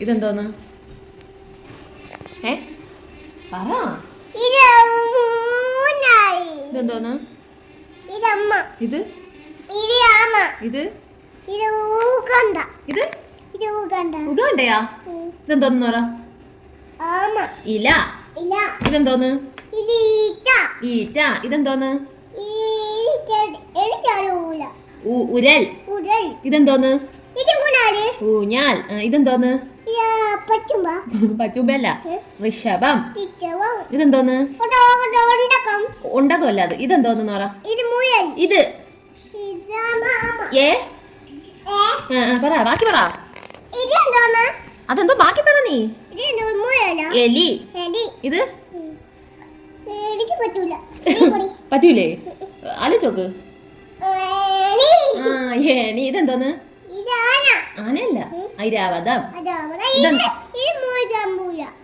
ഇതെന്തോന്ന്? പറ. ഇതെന്തോന്ന്? ഇത് ഇത് ഉഗാണ്ടയാ? ഇതെന്തോന്ന് പറ. ഇല. ഇതെന്തോന്ന്? ഈറ്റ. ഇതെന്തോന്ന്? ഉരൽ. ഇതെന്തോന്ന്? ഊഞ്ഞാൽ. ഇതെന്തോന്ന്? പച്ചുമ്പല്ല. ഋഷഭം. ഇതെന്തോന്ന്? ഉണ്ടകമല്ല അത്. ഇതെന്തോന്ന് പറ. ഇത് പറ, ബാക്കി പറ. അതെന്തോ ബാക്കി പറ നീ. എലി. ഇത് പറ്റൂലേ? ആലോചോക്ക്. ഏണി. ഇതെന്തോന്ന്? ആനയല്ല, ഐരാവതം.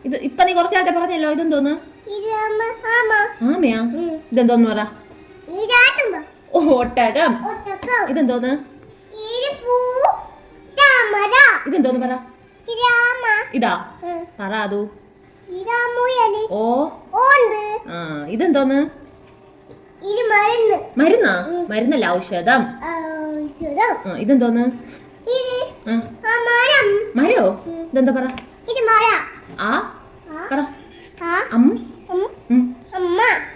ഇത് ഇപ്പൊ നീ കുറച്ചു നേരത്തെ പറഞ്ഞല്ലോ. ഇതെന്തോന്ന്? ആമയാ? ഇതെന്തോന്ന് പറ. ഒട്ടകം. ഇതെന്തോന്ന്? ഇതെന്തോന്ന് പറ. ഇതാ പറ. അതു ഇതെന്തോന്ന്? മരുന്നാ? മരുന്നല്ല, ഔഷധം. ഇതെന്തോന്ന്? മരോ? ഇതെന്താ പറ. പറ.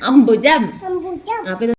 അംബുജം.